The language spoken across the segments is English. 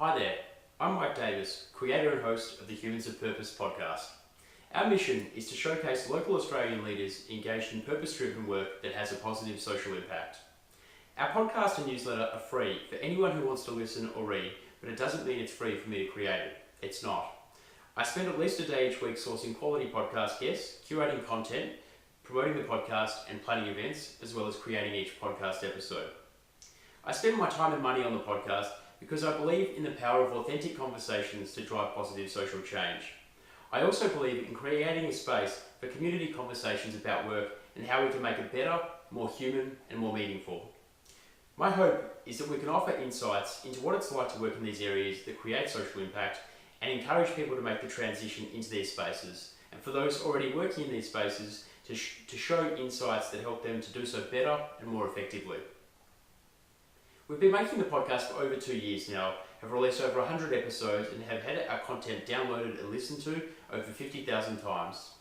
Hi there, I'm Mike Davis, creator and host of the Humans of Purpose podcast. Our mission is to showcase local Australian leaders engaged in purpose-driven work that has a positive social impact. Our podcast and newsletter are free for anyone who wants to listen or read, but it doesn't mean it's free for me to create it. It's not. I spend at least a day each week sourcing quality podcast guests, curating content, promoting the podcast and planning events, as well as creating each podcast episode. I spend my time and money on the podcast because I believe in the power of authentic conversations to drive positive social change. I also believe in creating a space for community conversations about work and how we can make it better, more human and more meaningful. My hope is that we can offer insights into what it's like to work in these areas that create social impact and encourage people to make the transition into these spaces, and for those already working in these spaces to show insights that help them to do so better and more effectively. We've been making the podcast for over 2 years now, have released over 100 episodes and have had our content downloaded and listened to over 50,000 times.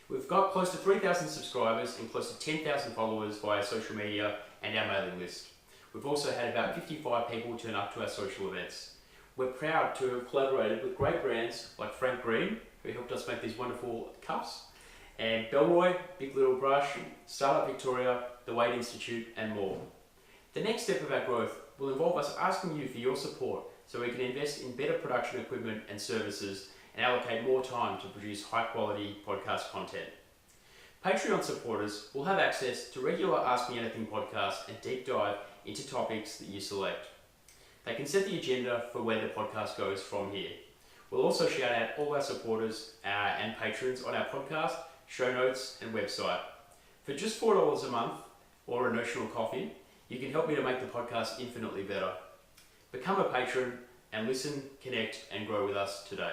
We've got close to 3,000 subscribers and close to 10,000 followers via social media and our mailing list. We've also had about 55 people turn up to our social events. We're proud to have collaborated with great brands like Frank Green, who helped us make these wonderful cups, and Bellroy, Big Little Brush, Startup Victoria, the Wade Institute and more. The next step of our growth will involve us asking you for your support so we can invest in better production equipment and services and allocate more time to produce high quality podcast content. Patreon supporters will have access to regular Ask Me Anything podcasts and deep dive into topics that you select. They can set the agenda for where the podcast goes from here. We'll also shout out all our supporters and patrons on our podcast, show notes and website. For just $4 a month or a notional coffee, you can help me to make the podcast infinitely better. Become a patron and listen, connect and grow with us today.